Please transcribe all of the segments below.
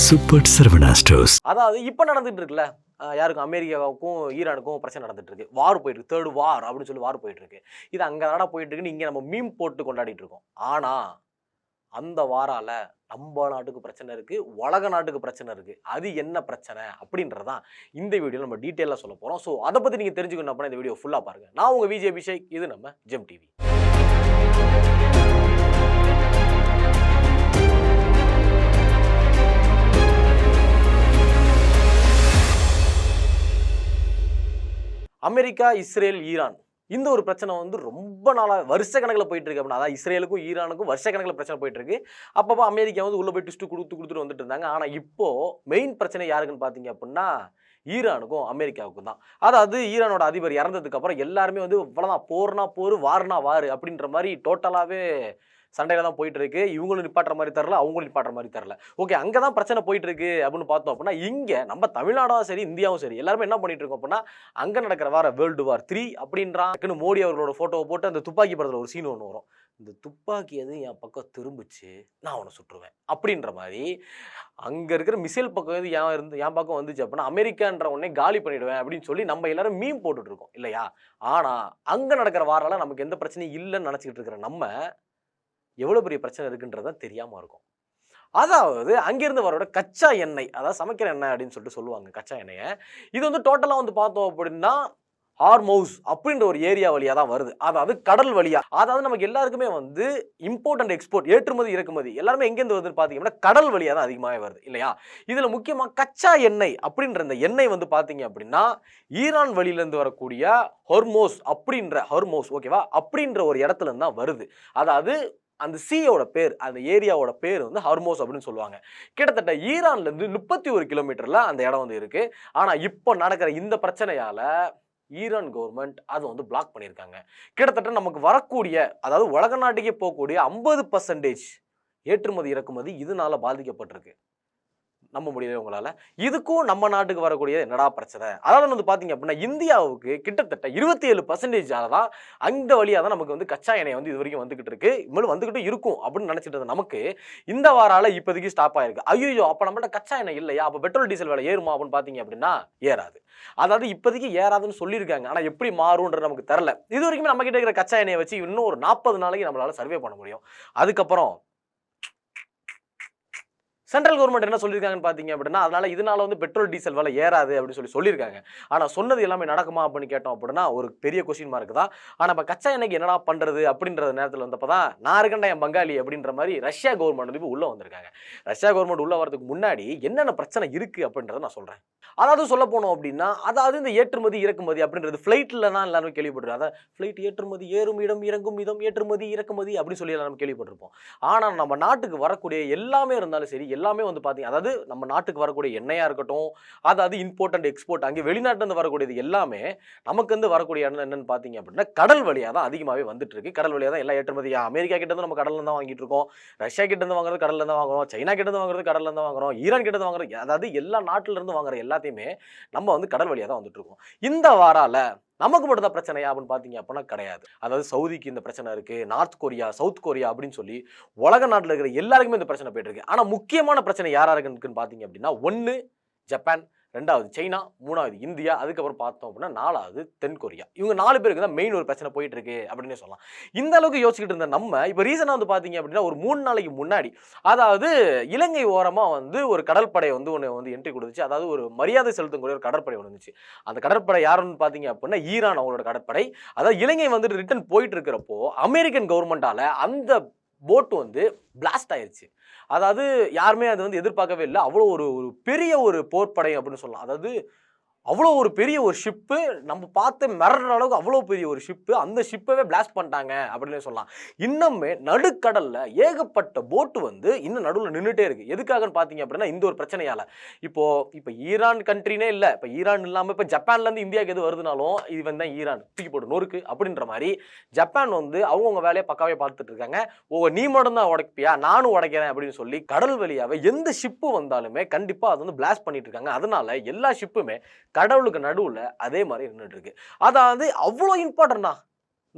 Super Saravana stores. அதாவது இப்போ நடந்துட்டு இருக்குல்ல, யாருக்கும் அமெரிக்காவுக்கும் ஈரானுக்கும் பிரச்சனை நடந்துட்டு இருக்கு. வார் போயிட்டு இருக்கு. தேர்ட் வார் அப்படின்னு சொல்லி வார் போயிட்டு இருக்கு. இது அங்கே தானடா போயிட்டு இருக்குன்னு இங்கே நம்ம மீம் போட்டு கொண்டாடிட்டு இருக்கோம். ஆனா அந்த வாரால நம்ம நாட்டுக்கு பிரச்சனை இருக்கு, உலக நாட்டுக்கு பிரச்சனை இருக்கு. அது என்ன பிரச்சனை அப்படின்றதான் இந்த வீடியோவில் நம்ம டீட்டெயிலாக சொல்ல போறோம். ஸோ அதை பத்தி நீங்க தெரிஞ்சுக்கணும் அப்படின்னா இந்த வீடியோ ஃபுல்லா பாருங்க. நான் உங்க விஜய் அபிஷேக், இது நம்ம GeM TV. America, Israel, Iran இந்த ஒரு பிரச்சனை வந்து ரொம்ப நாளாக வருஷ கணக்கில் போயிட்டு இருக்கு. அப்படின்னா அதான் இஸ்ரேலுக்கும் ஈரானுக்கும் வருஷ கணக்கில் பிரச்சனை போயிட்டு இருக்கு. அப்பப்போ அமெரிக்கா வந்து உள்ள போய் ட்விஸ்ட் கொடுத்துட்டு வந்துட்டு இருந்தாங்க. ஆனால் இப்போ மெயின் பிரச்சனை யாருக்குன்னு பார்த்தீங்க அப்படின்னா ஈரானுக்கும் அமெரிக்காவுக்கும் தான். அதாவது ஈரானோட அதிபர் இறந்ததுக்கு அப்புறம் எல்லாருமே வந்து இவ்வளோதான், போர்னா போர், வார்னா வார் அப்படின்ற மாதிரி டோட்டலாகவே சண்டையில தான் போயிட்டு இருக்கு. இவங்களும் நிப்பாட்டுற மாதிரி தரல, அவங்களும் நிப்பாட்டுற மாதிரி தரல. ஓகே, அங்கே தான் பிரச்சனை போயிட்டு இருக்கு அப்படின்னு பார்த்தோம் அப்படின்னா இங்கே நம்ம தமிழ்நாடும் சரி, இந்தியாவும் சரி, எல்லாருமே என்ன பண்ணிட்டு இருக்கோம் அப்படின்னா அங்கே நடக்கிற வார வேர்ல்டு வார் 3 அப்படின்றான். மோடி அவர்களோட போட்டோவை போட்டு அந்த துப்பாக்கி படத்தில் ஒரு சீன் ஒன்று வரும். இந்த துப்பாக்கி எது என் பக்கம் திரும்பிச்சு நான் அவனை சுட்டுருவேன் அப்படின்ற மாதிரி அங்கே இருக்கிற மிசைல் பக்கம் எது என் பக்கம் வந்துச்சு அப்படின்னா அமெரிக்கான்ற உடனே காலி பண்ணிடுவேன் அப்படின்னு சொல்லி நம்ம எல்லாரும் மீம் போட்டுட்டு இருக்கோம் இல்லையா? ஆனால் அங்கே நடக்கிற வாரால நமக்கு எந்த பிரச்சனையும் இல்லைன்னு நினச்சிக்கிட்டு இருக்கிற நம்ம எவ்வளோ பெரிய பிரச்சனை இருக்குன்றதான் தெரியாமல் இருக்கும். அதாவது அங்கிருந்து வரோட கச்சா எண்ணெய், அதாவது சமைக்கிற எண்ணெய் அப்படின்னு சொல்லிட்டு சொல்லுவாங்க கச்சா எண்ணெயை. இது வந்து டோட்டலாக வந்து பார்த்தோம் அப்படின்னா ஹார்மோஸ் அப்படின்ற ஒரு ஏரியா வழியாக தான் வருது. அதாவது கடல் வழியா. அதாவது நமக்கு எல்லாருக்குமே வந்து இம்போர்ட் அண்ட் எக்ஸ்போர்ட், ஏற்றுமதி இறக்குமதி எல்லாருமே எங்கேருந்து வருதுன்னு பார்த்தீங்கன்னா கடல் வழியாக தான் அதிகமாகவே வருது இல்லையா? இதில் முக்கியமாக கச்சா எண்ணெய் அப்படின்ற இந்த எண்ணெய் வந்து பார்த்தீங்க அப்படின்னா ஈரான் வழியிலேருந்து வரக்கூடிய ஹார்மோஸ் ஓகேவா அப்படின்ற ஒரு இடத்துல இருந்து தான் வருது. அதாவது அந்த சீயோட பேர், அந்த ஏரியாவோட பேர் வந்து ஹார்மோஸ் அப்படின்னு சொல்லுவாங்க. கிட்டத்தட்ட ஈரான்லேருந்து 31 கிலோமீட்டரில் அந்த இடம் வந்து இருக்கு. ஆனால் இப்போ நடக்கிற இந்த பிரச்சனையால ஈரான் கவர்மெண்ட் அதை வந்து பிளாக் பண்ணியிருக்காங்க. கிட்டத்தட்ட நமக்கு வரக்கூடிய, அதாவது உலக நாட்டுக்கே போகக்கூடிய 50% ஏற்றுமதி இறக்குமதி இதனால பாதிக்கப்பட்டிருக்கு. நம்ப முடியல உங்களால? இதுக்கும் நம்ம நாட்டுக்கு வரக்கூடிய என்னடா பிரச்சனை? அதாவது வந்து பாத்தீங்க அப்படின்னா இந்தியாவுக்கு கிட்டத்தட்ட 27% தான் அந்த வழியா தான் நமக்கு வந்து கச்சா எண்ணெய் வந்து இது வரைக்கும் வந்துகிட்டு இருக்கு, இனிமேல் வந்துகிட்டு இருக்கும் அப்படின்னு நினைச்சிட்டு இருந்த நமக்கு இந்த வாரால இப்போதைக்கு ஸ்டாப் ஆயிருக்கு. ஐயோ, அப்ப நம்மகிட்ட கச்சா எண்ணெய் இல்லையா, அப்ப பெட்ரோல் டீசல் விலை ஏறுமா அப்படின்னு பாத்தீங்க அப்படின்னா ஏறாது. அதாவது இப்போதைக்கு ஏறாதுன்னு சொல்லியிருக்காங்க. ஆனா எப்படி மாறும்ன்றது நமக்கு தெரியல. இது வரைக்கும் நம்ம கிட்ட இருக்கிற கச்சா எண்ணெயை வச்சு இன்னும் ஒரு 40 நாளைக்கு நம்மளால சர்வே பண்ண முடியும். அதுக்கப்புறம் சென்ட்ரல் கவர்மெண்ட் என்ன சொல்லியிருக்காங்கன்னு பார்த்தீங்க அப்படின்னா இதனால வந்து பெட்ரோல் டீசல் விலை ஏறாது அப்படின்னு சொல்லியிருக்காங்க. ஆனால் சொன்னது எல்லாமே நடக்குமா அப்படின்னு கேட்டோம் அப்படின்னா ஒரு பெரிய கொஸ்டின் மார்க் தான். ஆனால் இப்போ கச்சா எண்ணெய்க்கு என்னடா பண்ணுறது அப்படின்ற நேரத்தில் வந்தப்போ தான் நான் இருக்கேன்டா என் பங்காளி அப்படின்ற மாதிரி ரஷ்யா கவர்மெண்ட் வந்து உள்ளே வந்திருக்காங்க. ரஷ்யா கவர்மெண்ட் உள்ளே வரதுக்கு முன்னாடி என்னென்ன பிரச்சனை இருக்குது அப்படின்றத நான் சொல்கிறேன். அதாவது சொல்ல போனோம் அப்படின்னா அதாவது இந்த ஏற்றுமதி இறக்குமதி அப்படின்றது ஃப்ளைட்டில் தான் எல்லாரும் கேள்விப்பட்டிருக்கோம். அதாவது ஃப்ளைட் ஏற்றுமதி, ஏறும் இடம் இறங்கும் இடம், ஏற்றுமதி இறக்குமதி அப்படின்னு சொல்லி எல்லாரும் கேள்விப்பட்டிருப்போம். ஆனால் நம்ம நாட்டுக்கு வரக்கூடிய எல்லாமே இருந்தாலும் சரி, எல்லாமே வந்து பார்த்தீங்க, அதாவது நம்ம நாட்டுக்கு வரக்கூடிய எண்ணெயாக இருக்கட்டும், அதாவது இம்போர்ட் அண்ட் எக்ஸ்போர்ட், அங்கே வெளிநாட்டிலேருந்து வரக்கூடியது எல்லாமே நமக்கு வந்து வரக்கூடிய எண்ணெய் என்னன்னு பார்த்தீங்க அப்படின்னா கடல் வழியாக தான் அதிகமாகவே வந்துட்டு இருக்கு. கடல் வழியாக தான் எல்லா ஏற்றுமதி. அமெரிக்கா கிட்ட இருந்து நம்ம கடல்ல தான் வாங்கிட்டு இருக்கோம், ரஷ்யா கிட்ட இருந்து வாங்குறது கடல்ல தான் வாங்குறோம், சைனா கிட்ட இருந்து வாங்குறது கடல்ல தான் வாங்குறோம், ஈரான் கிட்ட இருந்து வாங்குறது, அதாவது எல்லா நாட்டில இருந்து வாங்குற எல்லாத்தையுமே நம்ம வந்து கடல் வழியாக தான் வந்துட்டு இருக்கோம். இந்த வாரால நமக்கு மட்டும் தான் பிரச்சனையா அப்படின்னு பார்த்தீங்க அப்படின்னா கிடையாது. அதாவது சவுதிக்கு இந்த பிரச்சனை இருக்கு, நார்த் கொரியா, சவுத் கொரியா அப்படின்னு சொல்லி உலக நாட்டில் இருக்கிற எல்லாருக்குமே இந்த பிரச்சனை போயிட்டு இருக்கு. ஆனால் முக்கியமான பிரச்சனை யாராருக்கு இருக்குன்னு பார்த்தீங்க அப்படின்னா 1 ஜப்பான், 2வது சைனா, 3வது இந்தியா, அதுக்கப்புறம் பார்த்தோம் அப்படின்னா 4வது தென்கொரியா. இவங்க 4 பேருக்கு தான் மெயின் ஒரு பிரச்சனை போயிட்டு இருக்கு அப்படின்னு சொல்லலாம். இந்த அளவுக்கு யோசிச்சுக்கிட்டு இருந்த நம்ம இப்போ ரீசனாக வந்து பார்த்தீங்க அப்படின்னா ஒரு 3 நாளைக்கு முன்னாடி, அதாவது இலங்கை ஓரமாக வந்து ஒரு கடற்படை வந்து ஒன்று வந்து என்ட்ரி கொடுத்துச்சு. அதாவது ஒரு மரியாதை செலுத்தக்கூடிய ஒரு கடற்படை ஒன்று இருந்துச்சு. அந்த கடற்படை யாருன்னு பார்த்தீங்க அப்படின்னா ஈரான் அவங்களோட கடற்படை. அதாவது இலங்கை வந்துட்டு ரிட்டர்ன் போயிட்டு இருக்கிறப்போ அமெரிக்கன் கவர்மெண்டால அந்த போட் வந்து பிளாஸ்ட் ஆயிருச்சு. அதாவது யாருமே அது வந்து எதிர்பார்க்கவே இல்லை. அவ்வளோ ஒரு பெரிய ஒரு போர்ப்படை அப்படின்னு சொல்லலாம். அதாவது அவ்வளோ ஒரு பெரிய ஒரு ஷிப்பு, நம்ம பார்த்து மிரற அளவுக்கு அவ்வளோ பெரிய ஒரு ஷிப்பு, அந்த ஷிப்பவே பிளாஸ்ட் பண்ணிட்டாங்க அப்படின்னு சொல்லலாம். இன்னுமே நடுக்கடலில் ஏகப்பட்ட போட்டு வந்து இன்னும் நடுவில் நின்றுட்டே இருக்கு. எதுக்காகன்னு பார்த்தீங்க அப்படின்னா இந்த ஒரு பிரச்சனையால். இப்போ ஈரான் கண்ட்ரினே இல்லை, இப்போ ஈரான் இல்லாமல் இப்போ ஜப்பான்லேருந்து இந்தியாவுக்கு எது வருதுனாலும் இது வந்து தான் ஈரான் தூக்கி போட்டு நொறுக்கு அப்படின்ற மாதிரி ஜப்பான் வந்து அவங்கவுங்க வேலையை பக்காவே பார்த்துட்டு இருக்காங்க. நீ மட்டும் தான் உடைப்பியா, நானும் உடைக்கிறேன் அப்படின்னு சொல்லி கடல் வழியாவே எந்த ஷிப்பு வந்தாலுமே கண்டிப்பாக அது வந்து பிளாஸ்ட் பண்ணிட்டு இருக்காங்க. அதனால எல்லா ஷிப்புமே கடவுளுக்கு நடுவில் அதே மாதிரி நின்றுட்டு இருக்கு. அதாவது அவ்வளோ இம்பார்ட்டன்டா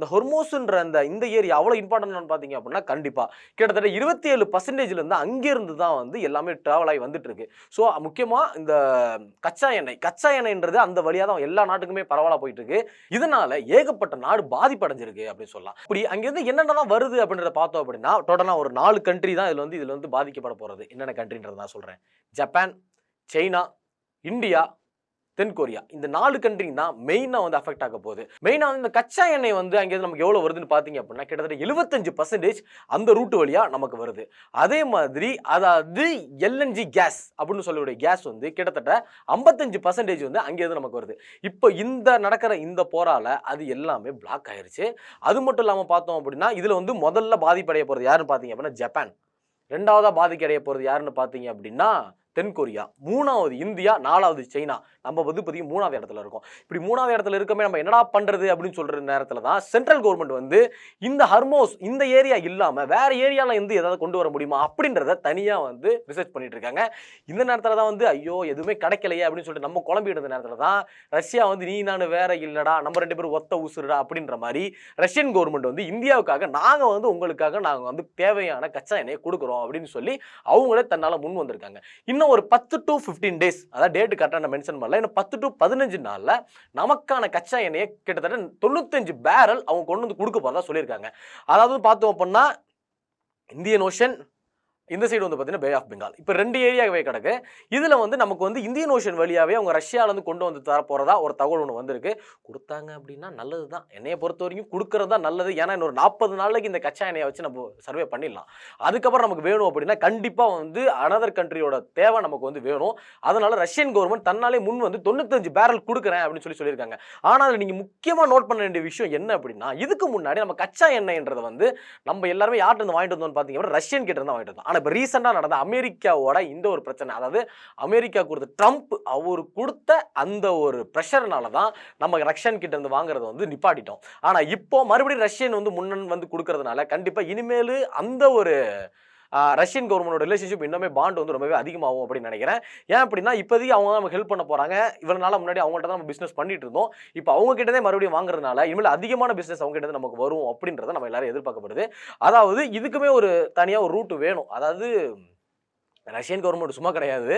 இந்த ஹொர்மோஸ்ன்ற இந்த ஏரியா அவ்வளோ இம்பார்ட்டன்ட் பார்த்தீங்க அப்படின்னா கண்டிப்பாக கிட்டத்தட்ட 27% இருந்து அங்கேருந்து தான் வந்து எல்லாமே ட்ராவல் ஆகி வந்துட்டு இருக்கு. ஸோ முக்கியமாக இந்த கச்சா எண்ணெய்ன்றது அந்த வழியாக தான் எல்லா நாட்டுக்குமே பரவலாக போயிட்டு இருக்கு. இதனால ஏகப்பட்ட நாடு பாதிப்படைஞ்சிருக்கு அப்படின்னு சொல்லலாம். இப்படி அங்கேருந்து என்னென்னலாம் வருது அப்படின்றத பார்த்தோம் அப்படின்னா டோட்டலாக ஒரு 4 கண்ட்ரி தான் இதில் வந்து பாதிக்கப்பட போகிறது. என்னென்ன கண்ட்ரின்றது நான் சொல்கிறேன். ஜப்பான், சைனா, இந்தியா, தென்கொரியா, இந்த 4 கண்ட்ரி தான் மெயினாக வந்து அஃபெக்ட் ஆக போகுது. மெயினாக வந்து இந்த கச்சா எண்ணெய் வந்து அங்கேருந்து நமக்கு எவ்வளோ வருதுன்னு பார்த்தீங்க அப்படின்னா கிட்டத்தட்ட 75% அந்த ரூட் வழியாக நமக்கு வருது. அதே மாதிரி அதாவது எல்என்ஜி கேஸ் அப்படின்னு சொல்லக்கூடிய கேஸ் வந்து கிட்டத்தட்ட 55% வந்து அங்கேருந்து நமக்கு வருது. இப்போ நடக்கிற இந்த போரால அது எல்லாமே பிளாக் ஆயிருச்சு. அது மட்டும் இல்லாமல் பார்த்தோம் அப்படின்னா இதில் வந்து முதல்ல பாதிப்படைய போகிறது யாருன்னு பார்த்தீங்க அப்படின்னா ஜப்பான், 2வதா பாதிப்படைய போகிறது யாருன்னு பார்த்தீங்க அப்படின்னா தென்கொரியா, 3வது இந்தியா, 4வது சைனா. நம்ம வந்து இப்போதைக்கு 3வது இடத்துல இருக்கோம். இப்படி 3வது இடத்துல இருக்கமே நம்ம என்னடா பண்றது அப்படின்னு சொல்ற நேரத்தில் தான் சென்ட்ரல் கவர்மெண்ட் வந்து இந்த ஹர்மோஸ் இந்த ஏரியா இல்லாம வேற ஏரியால இருந்து ஏதாவது கொண்டு வர முடியுமா அப்படின்றத தனியா வந்து ரிசர்ச் பண்ணிட்டு இருக்காங்க. இந்த நேரத்தில் தான் வந்து ஐயோ எதுவுமே கிடைக்கலையே அப்படின்னு சொல்லிட்டு நம்ம குழம்பிட்டு நேரத்தில் தான் ரஷ்யா வந்து நீ நான் வேற இல்லடா நம்ம 2 பேரும் ஒத்த ஊசுடா அப்படின்ற மாதிரி ரஷ்யன் கவர்மெண்ட் வந்து இந்தியாவுக்காக நாங்க வந்து உங்களுக்காக நாங்க வந்து தேவையான கச்சா எண்ணெயை கொடுக்குறோம் அப்படின்னு சொல்லி அவங்களே தன்னால முன் வந்திருக்காங்க. இன்னும் ஒரு 10 to 15 days, அதாவது டேட் கரெக்டாக நான் மென்ஷன் பண்ணல, இன்னும் 10 to 15 நாள்ல நமக்கான கச்சா எண்ணெயை கிட்டத்தட்ட 95 பேரல் அவங்க கொண்டு வந்து கொடுக்க போறதா சொல்லியிருக்காங்க. அதாவது பார்த்தோம் அப்படின்னா இந்தியன் ஓஷன், இந்த சைடு வந்து பார்த்தீங்கன்னா பே ஆஃப் பெங்கால், இப்போ 2 ஏரியாவே கிடக்கு. இதில் வந்து நமக்கு வந்து இந்தியன் ஓஷன் வழியாகவே அவங்க ரஷ்யாவிலேருந்து கொண்டு வந்து தர போகிறதா ஒரு தகவல் ஒன்று வந்திருக்கு. கொடுத்தாங்க அப்படின்னா நல்லது தான், என்னையை பொறுத்த வரைக்கும் கொடுக்கறது தான் நல்லது. ஏன்னா இன்னொரு 40 நாளைக்கு இந்த கச்சா எண்ணெயை வச்சு நம்ம சர்வே பண்ணிடலாம். அதுக்கப்புறம் நமக்கு வேணும் அப்படின்னா கண்டிப்பாக வந்து அனதர் கண்ட்ரியோட தேவை நமக்கு வந்து வேணும். அதனால ரஷ்யன் கவர்மெண்ட் தன்னாலே முன் வந்து 95 பேரல் கொடுக்குறேன் அப்படின்னு சொல்லியிருக்காங்க. ஆனால் நீங்கள் முக்கியமாக நோட் பண்ண வேண்டிய விஷயம் என்ன அப்படின்னா இதுக்கு முன்னாடி நம்ம கச்சா எண்ணெய்ன்றதை வந்து நம்ம எல்லாருமே யார்கிட்ட இருந்து வாங்கிட்டு வந்தோம்னு பார்த்தீங்கன்னா ரஷ்யன் கிட்ட இருந்து வாங்கிட்டு வந்தோம். இப்போ ரீசெண்டாக நடந்த அமெரிக்காவோட இந்த ஒரு பிரச்சனை, அதாவது அமெரிக்கா கொடுத்த ட்ரம்ப் அவர் கொடுத்த அந்த ஒரு ப்ரெஷர்னால தான் நம்ம ரஷ்யன் கிட்ட இருந்து வாங்குறத வந்து நிப்பாட்டிட்டோம். ஆனால் இப்போ மறுபடியும் ரஷ்யன் வந்து முன்னன் வந்து கொடுக்கறதுனால கண்டிப்பாக இனிமேல் அந்த ஒரு ரஷ்யன் கவர்மெண்டோட ரிலேஷன்ஷிப் இன்னுமே பாண்ட் வந்து ரொம்பவே அதிகமாகும் அப்படின்னு நினைக்கிறேன். ஏன் அப்படின்னா இப்போதைக்கு அவங்க தான் நமக்கு ஹெல்ப் பண்ண போகிறாங்க. இவ்வளோ நாள் முன்னாடி அவங்கள்ட்ட தான் நம்ம பிஸ்னஸ் பண்ணிட்டு இருந்தோம். இப்போ அவங்க கிட்டே மறுபடியும் வாங்குறதுனால இனிமேல் அதிகமான பிஸ்னஸ் அவங்க கிட்ட நமக்கு வரும் அப்படின்றத நம்ம எல்லாரும் எதிர்பார்க்கப்படுது. அதாவது இதுக்குமே ஒரு தனியாக ஒரு ரூட் வேணும். அதாவது ரஷ்யன் கவர்மெண்ட் சும்மா கிடையாது.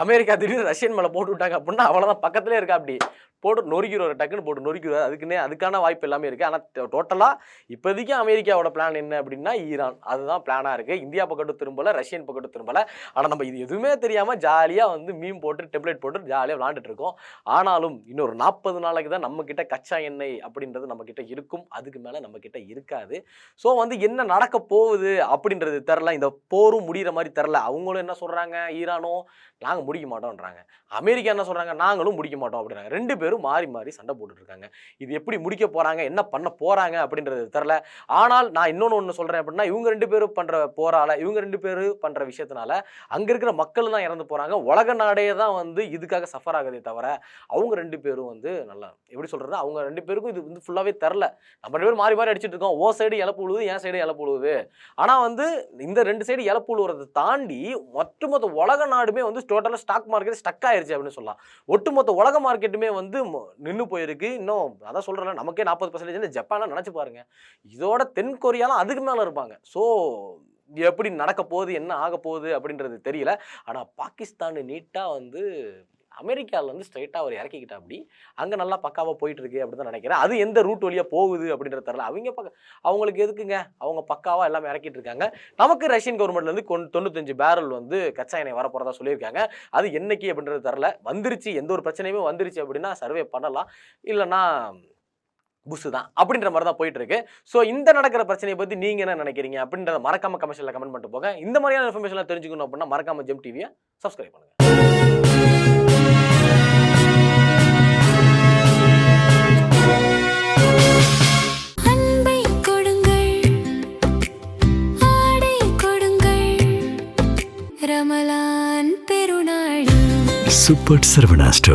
அமெரிக்கா திடீர்னு ரஷ்யன் மேலே போட்டு விட்டாங்க அப்படின்னா அவ்வளோதான், பக்கத்துலேயே இருக்கா, அப்படி போட்டு நொறுக்கிடுவார், டக்குன்னு போட்டு நொறுக்கிடுவார். அதுக்கான வாய்ப்பு எல்லாமே இருக்குது. ஆனால் டோட்டலாக இப்போதைக்கு அமெரிக்காவோட பிளான் என்ன அப்படின்னா ஈரான், அதுதான் பிளானாக இருக்குது. இந்தியா பக்கத்து திரும்பலை, ரஷ்யன் பக்கத்து திரும்பலை. ஆனால் நம்ம இது எதுவுமே தெரியாமல் ஜாலியாக வந்து மீம் போட்டு டெம்ப்ளேட் போட்டு ஜாலியாக விளாண்டுட்டு இருக்கோம். ஆனாலும் இன்னொரு 40 நாளைக்கு தான் நம்மக்கிட்ட கச்சா எண்ணெய் அப்படின்றது நம்மக்கிட்ட இருக்கும். அதுக்கு மேலே நம்மக்கிட்ட இருக்காது. ஸோ வந்து என்ன நடக்க போகுது அப்படின்றது தெரில. இந்த போரும் முடிகிற மாதிரி தெரில. அவங்களும் என்ன சொல்கிறாங்க, ஈரானும் நாங்கள் முடிக்க மாட்டோம்ன்றாங்க. அமெரிக்கா என்ன சொல்கிறாங்க, நாங்களும் முடிக்க மாட்டோம் அப்படின்றாங்க. 2 பேரும் மாறி மாறி சண்டை போட்டுட்டு இருக்காங்க. இது எப்படி முடிக்க போகிறாங்க, என்ன பண்ண போகிறாங்க அப்படின்றது தெரில. ஆனால் நான் இன்னொன்று சொல்கிறேன் அப்படின்னா இவங்க 2 பேரும் பண்ணுற போரால, இவங்க 2 பேரும் பண்ணுற விஷயத்தினால அங்கே இருக்கிற மக்கள் தான் இறந்து போகிறாங்க. உலக நாடே தான் வந்து இதுக்காக சஃபர் ஆகுதே தவிர அவங்க 2 பேரும் வந்து நல்லா எப்படி சொல்கிறது, அவங்க 2 பேருக்கும் இது வந்து ஃபுல்லாகவே தெரில. நம்ம 2 பேரும் மாறி மாறி அடிச்சுட்டு இருக்கோம். ஓ சைடு இழப்பு விழுவுது, என் சைடு இழப்பு விழுவுது. ஆனால் வந்து இந்த 2 சைடு இழப்பு விழுவுறதை தாண்டி ஒட்டுமொத்த உலக நாடுமே வந்து டோட்டலாக ஸ்டாக் மார்க்கெட் ஸ்டக் ஆயிருச்சு அப்படின்னு சொல்லலாம். ஒட்டுமொத்த உலக மார்க்கெட்டுமே வந்து நின்று போயிருக்கு. இன்னும் அதான் சொல்கிறேன், நமக்கே 40% ஜப்பான்லாம் நினச்சி பாருங்க. இதோட தென்கொரியாலாம் அதுக்கு மேலே இருப்பாங்க. ஸோ எப்படி நடக்க போகுது, என்ன ஆக போகுது அப்படின்றது தெரியல. ஆனால் பாகிஸ்தான் நீட்டாக வந்து அமெரிக்காவில் வந்து ஸ்ட்ரைட்டாக அவர் இறக்கிக்கிட்டா அப்படி அங்கே நல்லா பக்காவாக போயிட்டு இருக்கு அப்படி தான் நினைக்கிறேன். அது எந்த ரூட் வழியாக போகுது அப்படின்றது தெரியல. அவங்களுக்கு எதுக்குங்க, அவங்க பக்காவாக எல்லாமே இறக்கிட்டு இருக்காங்க. நமக்கு ரஷ்யன் கவர்மெண்ட்லேருந்து 95 பேரல் வந்து கச்சா எண்ணெய் வரப்போகிறதா சொல்லியிருக்காங்க. அது என்னைக்கு அப்படின்றது தெரில. வந்துருச்சு, எந்த ஒரு பிரச்சனையுமே வந்துருச்சு அப்படின்னா சர்வே பண்ணலாம், இல்லைன்னா புஷு தான் அப்படின்ற மாதிரி தான் போயிட்டு இருக்கு. ஸோ இந்த நடக்கிற பிரச்சனையை பற்றி நீங்கள் என்ன நினைக்கிறீங்க அப்படின்றத மறக்காம கமெண்ட்ஸில் கமெண்ட் பண்ணிட்டு போங்க. இந்த மாதிரியான இன்ஃபர்மேஷன்லாம் தெரிஞ்சுக்கணும் அப்படின்னா மறக்காம ஜெம் டிவியை சப்ஸ்கிரைப் பண்ணுங்க. Super Sarvana Store.